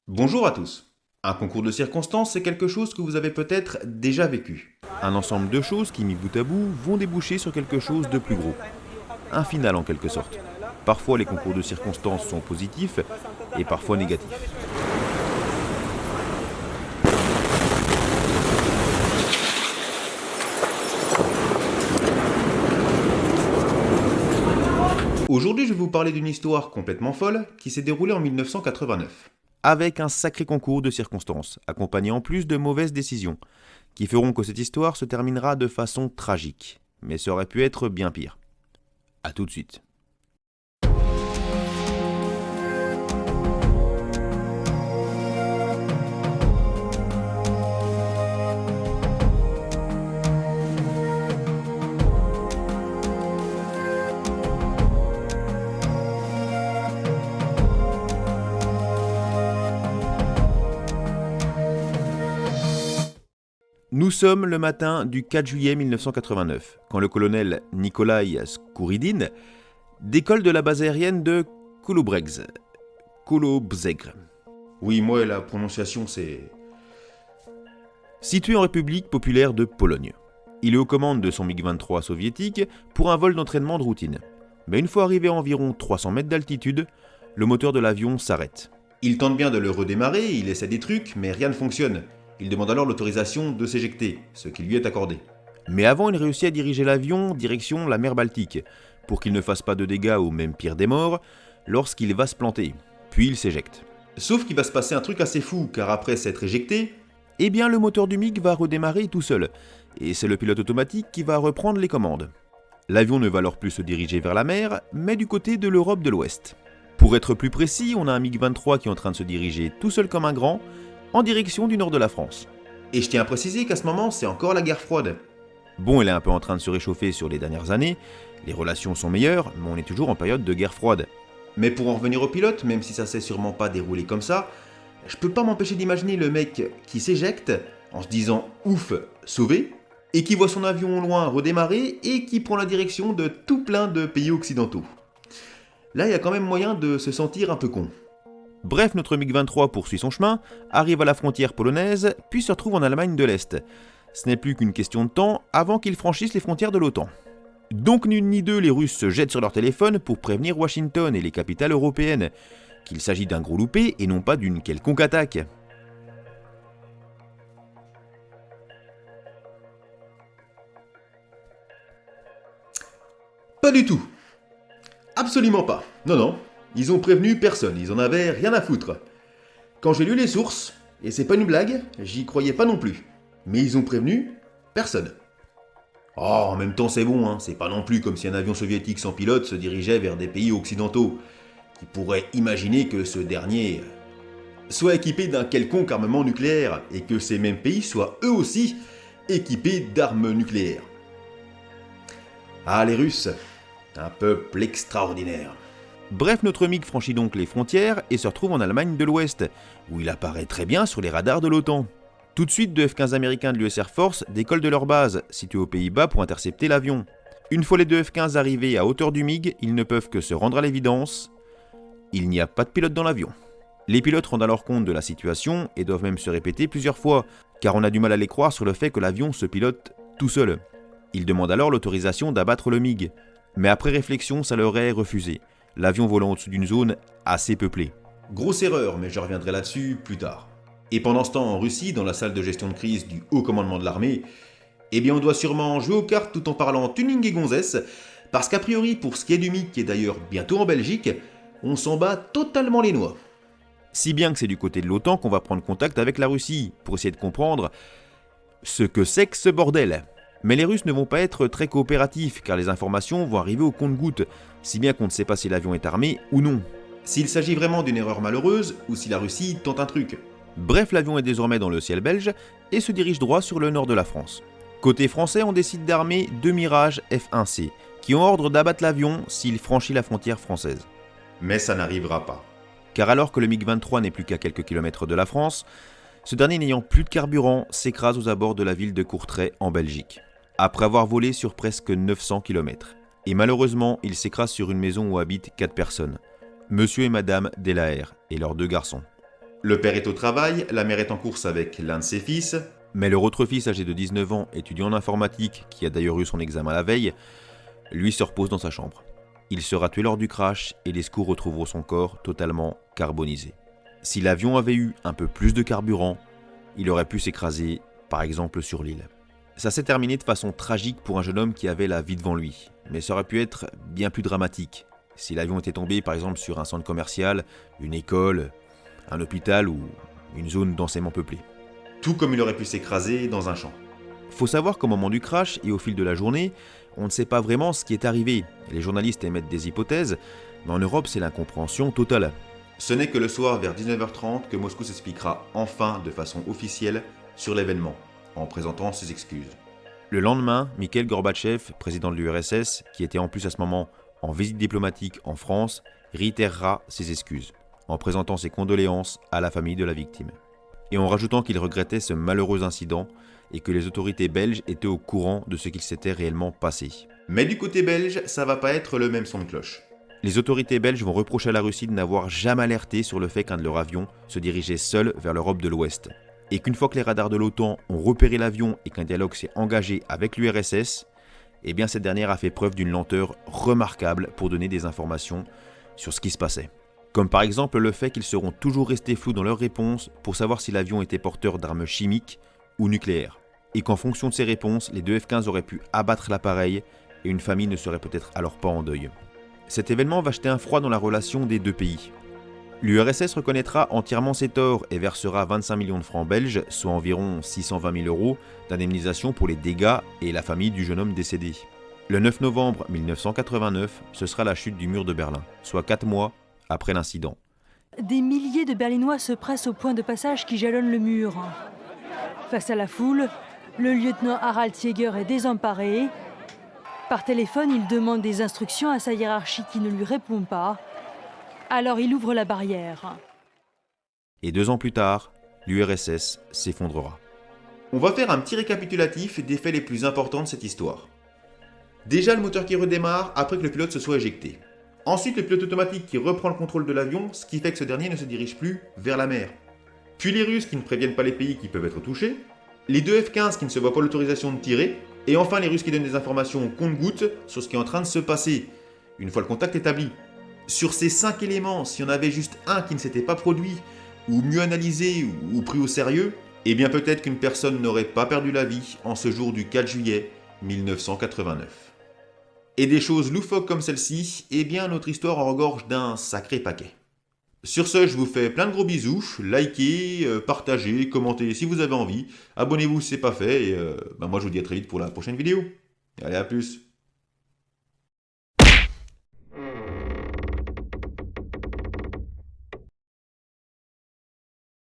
Bonjour à tous. Un concours de circonstances, c'est quelque chose que vous avez peut-être déjà vécu. Un ensemble de choses qui, mis bout à bout, vont déboucher sur quelque chose de plus gros. Un final en quelque sorte. Parfois les concours de circonstances sont positifs et parfois négatifs. Aujourd'hui, je vais vous parler d'une histoire complètement folle qui s'est déroulée en 1989. Avec un sacré concours de circonstances, accompagné en plus de mauvaises décisions, qui feront que cette histoire se terminera de façon tragique. Mais ça aurait pu être bien pire. A tout de suite. Nous sommes le matin du 4 juillet 1989, quand le colonel Nikolai Skouridine décolle de la base aérienne de Kolobrzeg. Oui, moi, la prononciation, c'est... Situé en République populaire de Pologne. Il est aux commandes de son MiG-23 soviétique pour un vol d'entraînement de routine. Mais une fois arrivé à environ 300 mètres d'altitude, le moteur de l'avion s'arrête. Il tente bien de le redémarrer, il essaie des trucs, mais rien ne fonctionne. Il demande alors l'autorisation de s'éjecter, ce qui lui est accordé. Mais avant, il réussit à diriger l'avion direction la mer Baltique, pour qu'il ne fasse pas de dégâts ou même pire des morts, lorsqu'il va se planter. Puis il s'éjecte. Sauf qu'il va se passer un truc assez fou, car après s'être éjecté, eh bien le moteur du MiG va redémarrer tout seul, et c'est le pilote automatique qui va reprendre les commandes. L'avion ne va alors plus se diriger vers la mer, mais du côté de l'Europe de l'Ouest. Pour être plus précis, on a un MiG-23 qui est en train de se diriger tout seul comme un grand, en direction du nord de la France. Et je tiens à préciser qu'à ce moment, c'est encore la guerre froide. Bon, elle est un peu en train de se réchauffer sur les dernières années, les relations sont meilleures, mais on est toujours en période de guerre froide. Mais pour en revenir au pilote, même si ça s'est sûrement pas déroulé comme ça, je peux pas m'empêcher d'imaginer le mec qui s'éjecte en se disant « ouf, sauvé », et qui voit son avion au loin redémarrer et qui prend la direction de tout plein de pays occidentaux. Là, il y a quand même moyen de se sentir un peu con. Bref, notre MiG-23 poursuit son chemin, arrive à la frontière polonaise, puis se retrouve en Allemagne de l'Est. Ce n'est plus qu'une question de temps avant qu'ils franchissent les frontières de l'OTAN. Donc ni une ni deux, les Russes se jettent sur leur téléphone pour prévenir Washington et les capitales européennes qu'il s'agit d'un gros loupé et non pas d'une quelconque attaque. Pas du tout. Absolument pas. Non, non. Ils ont prévenu personne, ils en avaient rien à foutre. Quand j'ai lu les sources, et c'est pas une blague, j'y croyais pas non plus. Mais ils ont prévenu personne. Oh, en même temps c'est bon, hein. C'est pas non plus comme si un avion soviétique sans pilote se dirigeait vers des pays occidentaux, qui pourraient imaginer que ce dernier soit équipé d'un quelconque armement nucléaire, et que ces mêmes pays soient eux aussi équipés d'armes nucléaires. Ah, les Russes, un peuple extraordinaire. Bref, notre MiG franchit donc les frontières et se retrouve en Allemagne de l'Ouest, où il apparaît très bien sur les radars de l'OTAN. Tout de suite, deux F-15 américains de l'US Air Force décollent de leur base, située aux Pays-Bas, pour intercepter l'avion. Une fois les deux F-15 arrivés à hauteur du MiG, ils ne peuvent que se rendre à l'évidence. Il n'y a pas de pilote dans l'avion. Les pilotes rendent alors compte de la situation et doivent même se répéter plusieurs fois, car on a du mal à les croire sur le fait que l'avion se pilote tout seul. Ils demandent alors l'autorisation d'abattre le MiG. Mais après réflexion, ça leur est refusé. L'avion volant au-dessus d'une zone assez peuplée. Grosse erreur, mais je reviendrai là-dessus plus tard. Et pendant ce temps, en Russie, dans la salle de gestion de crise du haut commandement de l'armée, eh bien on doit sûrement jouer aux cartes tout en parlant tuning et gonzesse, parce qu'a priori, pour ce qui est du MiG, qui est d'ailleurs bientôt en Belgique, on s'en bat totalement les noix. Si bien que c'est du côté de l'OTAN qu'on va prendre contact avec la Russie, pour essayer de comprendre ce que c'est que ce bordel. Mais les Russes ne vont pas être très coopératifs, car les informations vont arriver au compte-gouttes, si bien qu'on ne sait pas si l'avion est armé ou non. S'il s'agit vraiment d'une erreur malheureuse, ou si la Russie tente un truc. Bref, l'avion est désormais dans le ciel belge, et se dirige droit sur le nord de la France. Côté français, on décide d'armer deux Mirage F1C, qui ont ordre d'abattre l'avion s'il franchit la frontière française. Mais ça n'arrivera pas. Car alors que le MiG-23 n'est plus qu'à quelques kilomètres de la France, ce dernier n'ayant plus de carburant s'écrase aux abords de la ville de Courtrai en Belgique, après avoir volé sur presque 900 km. Et malheureusement, il s'écrase sur une maison où habitent 4 personnes, monsieur et madame Delahaye et leurs 2 garçons. Le père est au travail, la mère est en course avec l'un de ses fils, mais leur autre fils âgé de 19 ans, étudiant en informatique, qui a d'ailleurs eu son examen la veille, lui se repose dans sa chambre. Il sera tué lors du crash et les secours retrouveront son corps totalement carbonisé. Si l'avion avait eu un peu plus de carburant, il aurait pu s'écraser, par exemple sur l'île. Ça s'est terminé de façon tragique pour un jeune homme qui avait la vie devant lui, mais ça aurait pu être bien plus dramatique si l'avion était tombé par exemple sur un centre commercial, une école, un hôpital ou une zone densément peuplée. Tout comme il aurait pu s'écraser dans un champ. Faut savoir qu'au moment du crash et au fil de la journée, on ne sait pas vraiment ce qui est arrivé. Les journalistes émettent des hypothèses, mais en Europe c'est l'incompréhension totale. Ce n'est que le soir vers 19h30 que Moscou s'expliquera enfin de façon officielle sur l'événement, en présentant ses excuses. Le lendemain, Mikhail Gorbatchev, président de l'URSS, qui était en plus à ce moment en visite diplomatique en France, réitérera ses excuses, en présentant ses condoléances à la famille de la victime. Et en rajoutant qu'il regrettait ce malheureux incident et que les autorités belges étaient au courant de ce qu'il s'était réellement passé. Mais du côté belge, ça va pas être le même son de cloche. Les autorités belges vont reprocher à la Russie de n'avoir jamais alerté sur le fait qu'un de leurs avions se dirigeait seul vers l'Europe de l'Ouest. Et qu'une fois que les radars de l'OTAN ont repéré l'avion et qu'un dialogue s'est engagé avec l'URSS, eh bien cette dernière a fait preuve d'une lenteur remarquable pour donner des informations sur ce qui se passait. Comme par exemple le fait qu'ils seront toujours restés flous dans leurs réponses pour savoir si l'avion était porteur d'armes chimiques ou nucléaires. Et qu'en fonction de ces réponses, les deux F-15 auraient pu abattre l'appareil et une famille ne serait peut-être alors pas en deuil. Cet événement va jeter un froid dans la relation des deux pays. L'URSS reconnaîtra entièrement ses torts et versera 25 millions de francs belges, soit environ 620 000 euros, d'indemnisation pour les dégâts et la famille du jeune homme décédé. Le 9 novembre 1989, ce sera la chute du mur de Berlin, soit 4 mois après l'incident. Des milliers de Berlinois se pressent au point de passage qui jalonne le mur. Face à la foule, le lieutenant Harald Jäger est désemparé. Par téléphone, il demande des instructions à sa hiérarchie qui ne lui répond pas. Alors il ouvre la barrière. Et 2 ans plus tard, l'URSS s'effondrera. On va faire un petit récapitulatif des faits les plus importants de cette histoire. Déjà le moteur qui redémarre après que le pilote se soit éjecté. Ensuite le pilote automatique qui reprend le contrôle de l'avion, ce qui fait que ce dernier ne se dirige plus vers la mer. Puis les Russes qui ne préviennent pas les pays qui peuvent être touchés. Les deux F-15 qui ne se voient pas l'autorisation de tirer. Et enfin les Russes qui donnent des informations au compte-gouttes sur ce qui est en train de se passer, une fois le contact établi. Sur ces 5 éléments, s'il y en avait juste un qui ne s'était pas produit, ou mieux analysé, ou pris au sérieux, eh bien peut-être qu'une personne n'aurait pas perdu la vie en ce jour du 4 juillet 1989. Et des choses loufoques comme celle-ci, eh bien notre histoire en regorge d'un sacré paquet. Sur ce, je vous fais plein de gros bisous, likez, partagez, commentez si vous avez envie, abonnez-vous si ce n'est pas fait, et moi je vous dis à très vite pour la prochaine vidéo. Allez, à plus.